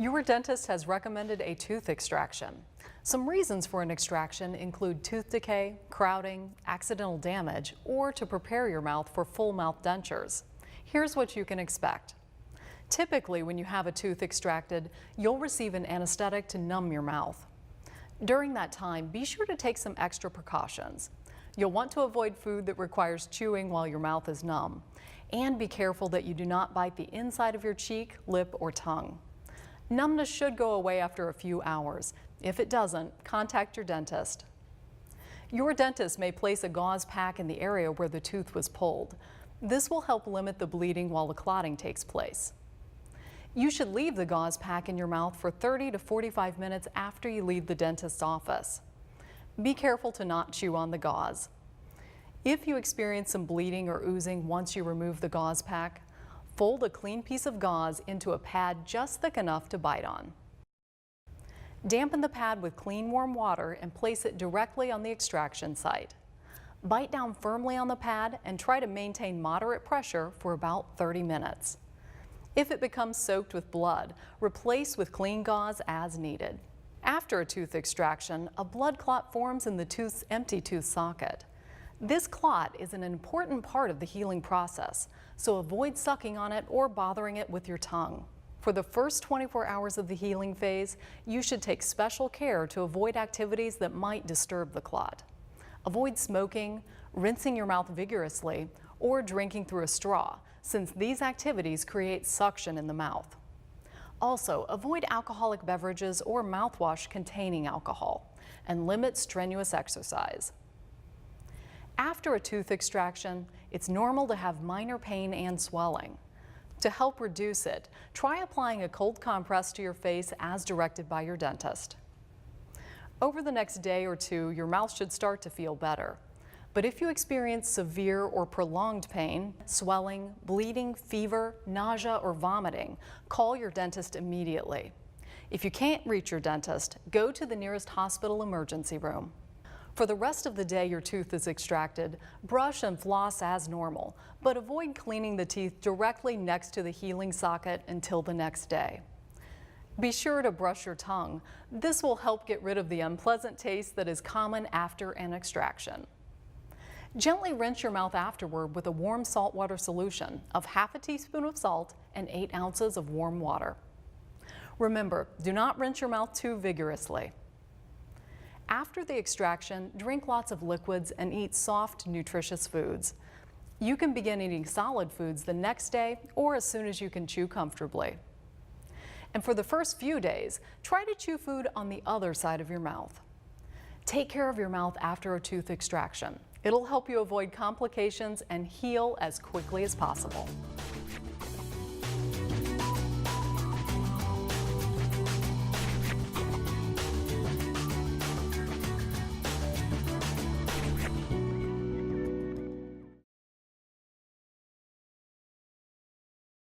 Your dentist has recommended a tooth extraction. Some reasons for an extraction include tooth decay, crowding, accidental damage, or to prepare your mouth for full mouth dentures. Here's what you can expect. Typically, when you have a tooth extracted, you'll receive an anesthetic to numb your mouth. During that time, be sure to take some extra precautions. You'll want to avoid food that requires chewing while your mouth is numb. And be careful that you do not bite the inside of your cheek, lip, or tongue. Numbness should go away after a few hours. If it doesn't, contact your dentist. Your dentist may place a gauze pack in the area where the tooth was pulled. This will help limit the bleeding while the clotting takes place. You should leave the gauze pack in your mouth for 30 to 45 minutes after you leave the dentist's office. Be careful to not chew on the gauze. If you experience some bleeding or oozing once you remove the gauze pack, fold a clean piece of gauze into a pad just thick enough to bite on. Dampen the pad with clean warm water and place it directly on the extraction site. Bite down firmly on the pad and try to maintain moderate pressure for about 30 minutes. If it becomes soaked with blood, replace with clean gauze as needed. After a tooth extraction, a blood clot forms in the tooth's empty tooth socket. This clot is an important part of the healing process, so avoid sucking on it or bothering it with your tongue. For the first 24 hours of the healing phase, you should take special care to avoid activities that might disturb the clot. Avoid smoking, rinsing your mouth vigorously, or drinking through a straw, since these activities create suction in the mouth. Also, avoid alcoholic beverages or mouthwash containing alcohol, and limit strenuous exercise. After a tooth extraction, it's normal to have minor pain and swelling. To help reduce it, try applying a cold compress to your face as directed by your dentist. Over the next day or two, your mouth should start to feel better. But if you experience severe or prolonged pain, swelling, bleeding, fever, nausea, or vomiting, call your dentist immediately. If you can't reach your dentist, go to the nearest hospital emergency room. For the rest of the day your tooth is extracted, brush and floss as normal, but avoid cleaning the teeth directly next to the healing socket until the next day. Be sure to brush your tongue. This will help get rid of the unpleasant taste that is common after an extraction. Gently rinse your mouth afterward with a warm saltwater solution of half a teaspoon of salt and 8 ounces of warm water. Remember, do not rinse your mouth too vigorously. After the extraction, drink lots of liquids and eat soft, nutritious foods. You can begin eating solid foods the next day or as soon as you can chew comfortably. And for the first few days, try to chew food on the other side of your mouth. Take care of your mouth after a tooth extraction. It'll help you avoid complications and heal as quickly as possible.